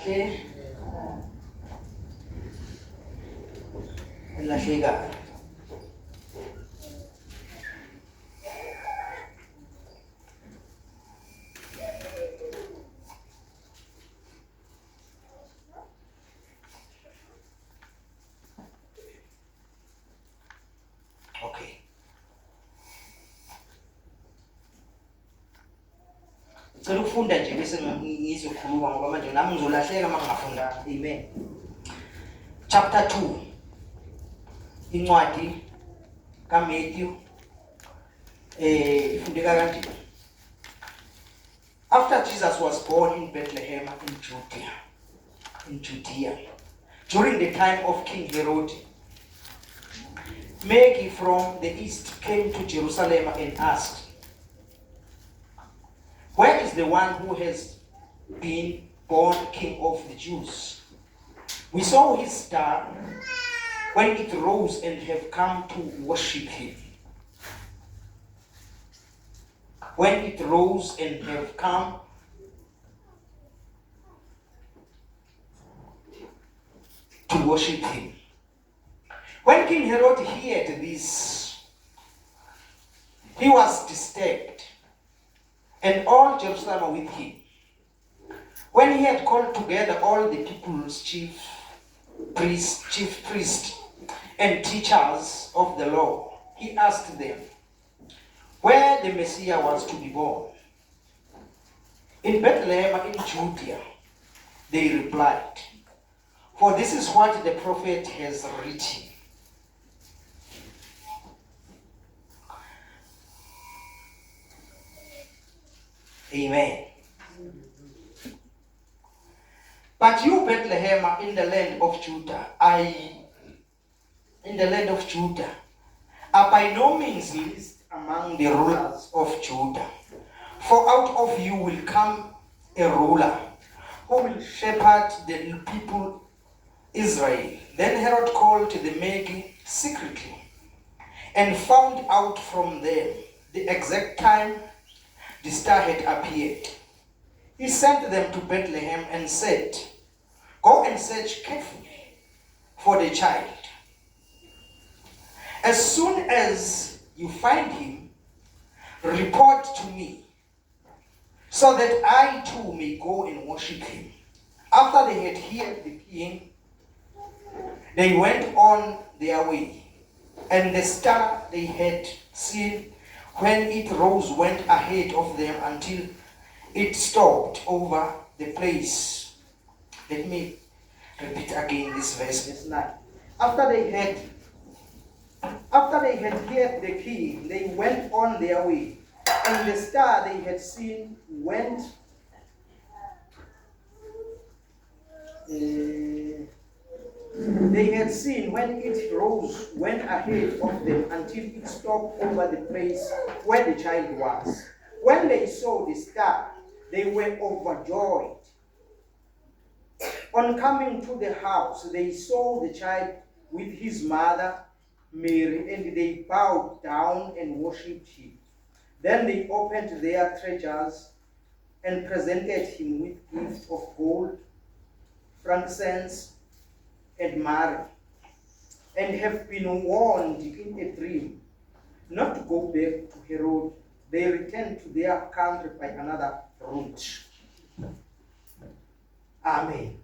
Okay. Elahlekayo. Okay. Ngicela ukufunda nje bese ngizokhuluma ngoba manje nami ngizolahleka uma ngingafunda. Amen. Chapter 2. Incwadi kaMatthew ifundeka kanje. After Jesus was born in Bethlehem in Judea, during the time of King Herod, Magi from the east came to Jerusalem and asked, "Where is the one who has been born King of the Jews? We saw his star when it rose and have come to worship him." When it rose and have come to worship him. When King Herod heard this, he was disturbed, and all Jerusalem with him. When he had called together all the people's chief priests, and teachers of the law, he asked them where the Messiah was to be born. "In Bethlehem in Judea," they replied, "for this is what the prophet has written. Amen. "But you, Bethlehem, in the land of Judah, are by no means least among the rulers of Judah. For out of you will come a ruler who will shepherd the people Israel." Then Herod called the Magi secretly and found out from them the exact time the star had appeared. He sent them to Bethlehem and said, "Go and search carefully for the child. As soon as you find him, report to me, so that I too may go and worship him." After they had heard the king, they went on their way, and the star they had seen when it rose went ahead of them until it stopped over the place. Let me repeat again this verse 9. After they had heard the king, they went on their way, and the star they had seen went when it rose went ahead of them until it stopped over the place where the child was. When they saw the star, they were overjoyed. On coming to the house, they saw the child with his mother Mary, and they bowed down and worshipped him. Then they opened their treasures and presented him with gifts of gold, frankincense, and myrrh, and have been warned in a dream not to go back to Herod. They returned to their country by another route. Amen.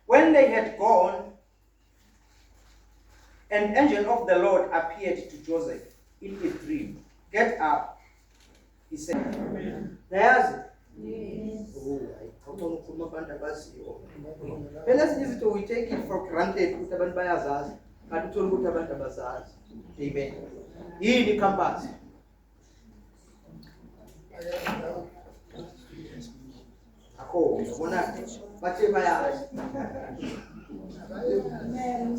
When they had gone, an angel of the Lord appeared to Joseph in a dream. "Get up," he said. Yes. Oh, we take it for granted. Amen. Yini campus. Akho, ubona bathe bayazi.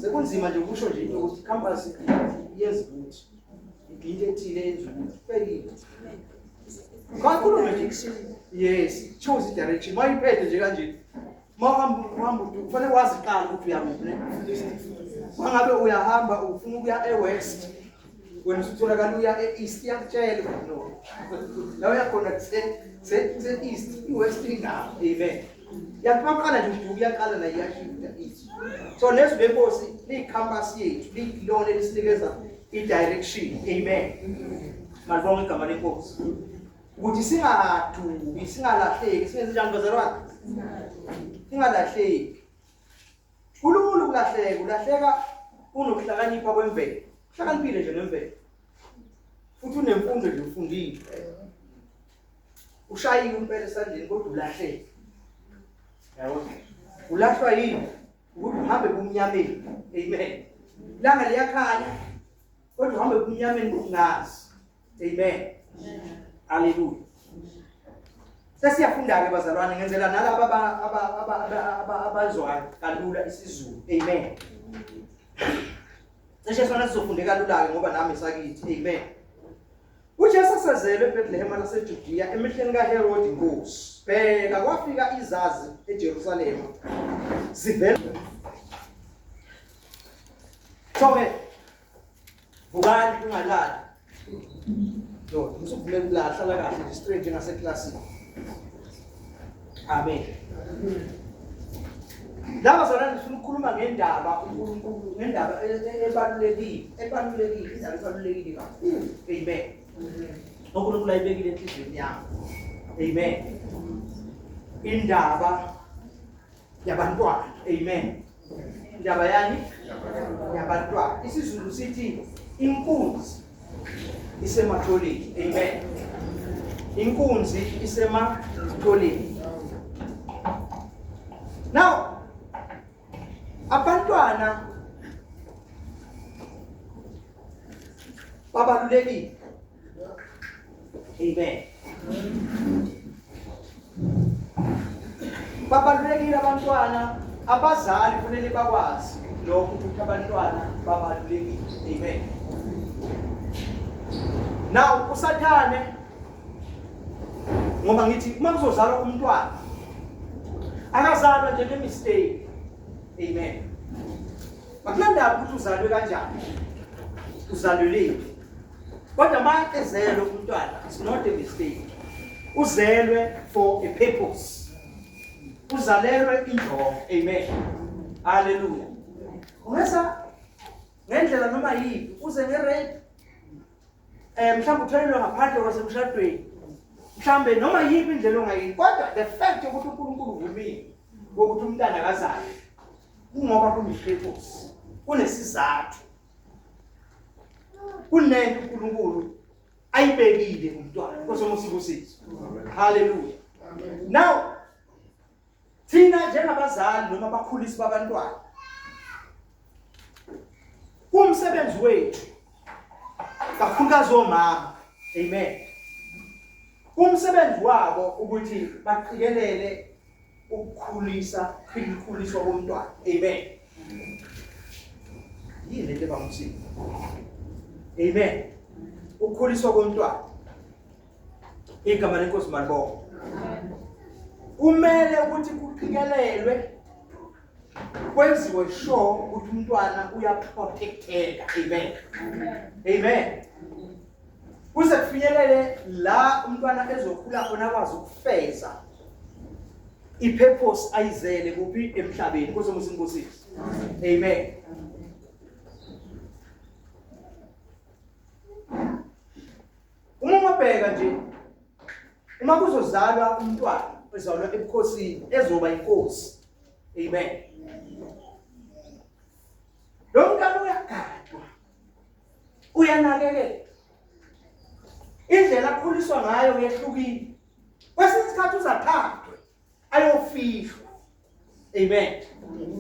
Sekunzima nje ukusho nje into ukuthi campus yenza ukuthi into ethile yenza ukuthi kuphekile. Kakhulume nje. Yes, choose direction. Mayiphethe nje kanje. Mawuhamba kufanele wazi qala ukuthi uyamuphi ne. Mangabe uyahamba ufuna ukuya eWest, Wena usutholakala uya e-east yakutshela no. La uyakhona se-east, i-west ingapha. Amen. Yaqala nje uyaqala la iyashintsha east. So let's be boss licampus yethu lilona elisinikeza i-direction. Amen. Malibonga igama lenkosi. Ukuthi singadubi, singalahleki, singenze njani bazalwane? Singalahleki. Kulula ukulahleka, ulahleka unokuhlakanipha kwemvelo. Hlakaniphile nje nemvelo. Futhi unemfundo nje ufundile. Ushayile impela esandleni kodwa ulahleka. Yabo. Ulahlwa yini? Ukuthi uhambe kumnyameni. Amen. Langa liyakhanya kodwa uhambe kumnyameni ungazi. Amen. Hallelujah. Sesiyafunda ke bazalwane ngenzela nalabo abazwayo kalula isiZulu. Amen. Sesiyasona sizofunde kalula ke ngoba nami sakithi. Amen. uJesu sazelwe eBethlehem laseJudiya emihleni kaHerod inkosi. Bheka kwafika izazi eJerusalema. Zivela. Sonke. Bukani ungalali. No, ngizovumela ukulahla kahle straight ngaseklasini. Amen. Laba zona ngifuna ukukhuluma ngendaba uNkulunkulu, ngendaba ebalulekile, indaba ebalulekile kakhulu. Amen. uNkulunkulu ayibekile enhlizweni yami. Amen. Indaba yabantwana. Amen. Indaba yani yabantwana. IsiZulu sithi inkunzi isematholeni. Amen. Inkunzi isematholeni. Now abantwana babalulekile. Amen. Babalulekile abantwana, abazali kufanele bakwazi lokho ukuthi abantwana babalulekile. Amen. Now uSathane ngoba ngithi uma kuzozalwa umntwana akazalwa nje ngemistake. Amen. Makulanda ukuthi uzalwe kanjani. Uzalweleni. Kodwa manje ezelwe umntwana, it's not a mistake. Uzelwe for a purpose. Uzalelwe injongo. Amen. Hallelujah. Ungesa ngendlela noma yipi uze nge-rape. Mhlawumbe uthelelwe ngaphandle kwasemshadweni. Mhlambe noma yipi indlela ongayithi. Kodwa the fact ukuthi uNkulunkulu uvumile ukuthi umntana akazalwe kungoba kunepurpose. Kunesizathu. Kunento uNkulunkulu ayibekile umntwana kosomosiko sethu. Hallelujah. Now thina njengabazali noma abakhulisi babantwana umsebenzi wethu kakhulukazi omama. Amen. Umsebenzi wabo ukuthi baqikelele ukukhuliswa komntwana. Amen. Yini le bamsini? Amen. Ukukhuliswa komntwana. Igama lenkosi malibonga. Kumele ukuthi kuqikelelwe kwenziwe sure ukuthi umntwana uyaprotecteka. Amen. Amen. Kuze kufinyelele la umntwana ezokhula khona akwazi ukufeza ipurpose ayizele kuphi emhlabeni kosomosini. Amen. Uma ubheka nje uma kuzozalwa umntwana ezalwa ebukhosini ezoba inkosi. Amen. Lo mntwana uyagadwa, uyanakekelwa. Indlela akhuliswa ngayo yehlukile. Kwesinye isikhathi uzathathwe ayofihlwa. Amen.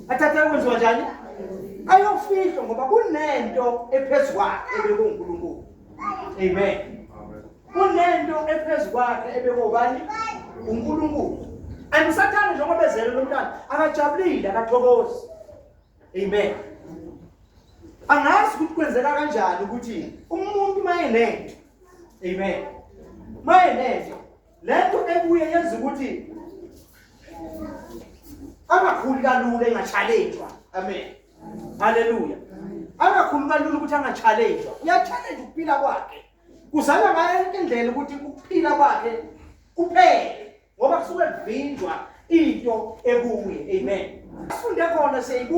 Athatha kwenziwa njani? Ayofihlwa ngoba kunento ephezulu kwakhe ebekwe uNkulunkulu. Amen. Kunento ephezulu kwakhe ebekwe ubani? uNkulunkulu. Ayisathane njengoba bezelwe lo mntwana akajabulile akathokozi. Amen. Angazi ukuthi kwenzeka kanjani ukuthi umuntu mayelento. Amen. Mayelento lento ebuye yenza ukuthi angakhuli kalula engachallenge. Amen. Hallelujah. angakhuluma lula ukuthi angachallenge. Uyachallenge ukuphila kwakhe. Kuzama ngayo yonke indlela ukuthi ukuphila kwakhe kuphele ngoba kusuke kuvinjwa into ekuye. Amen. Sifunde khona seyibu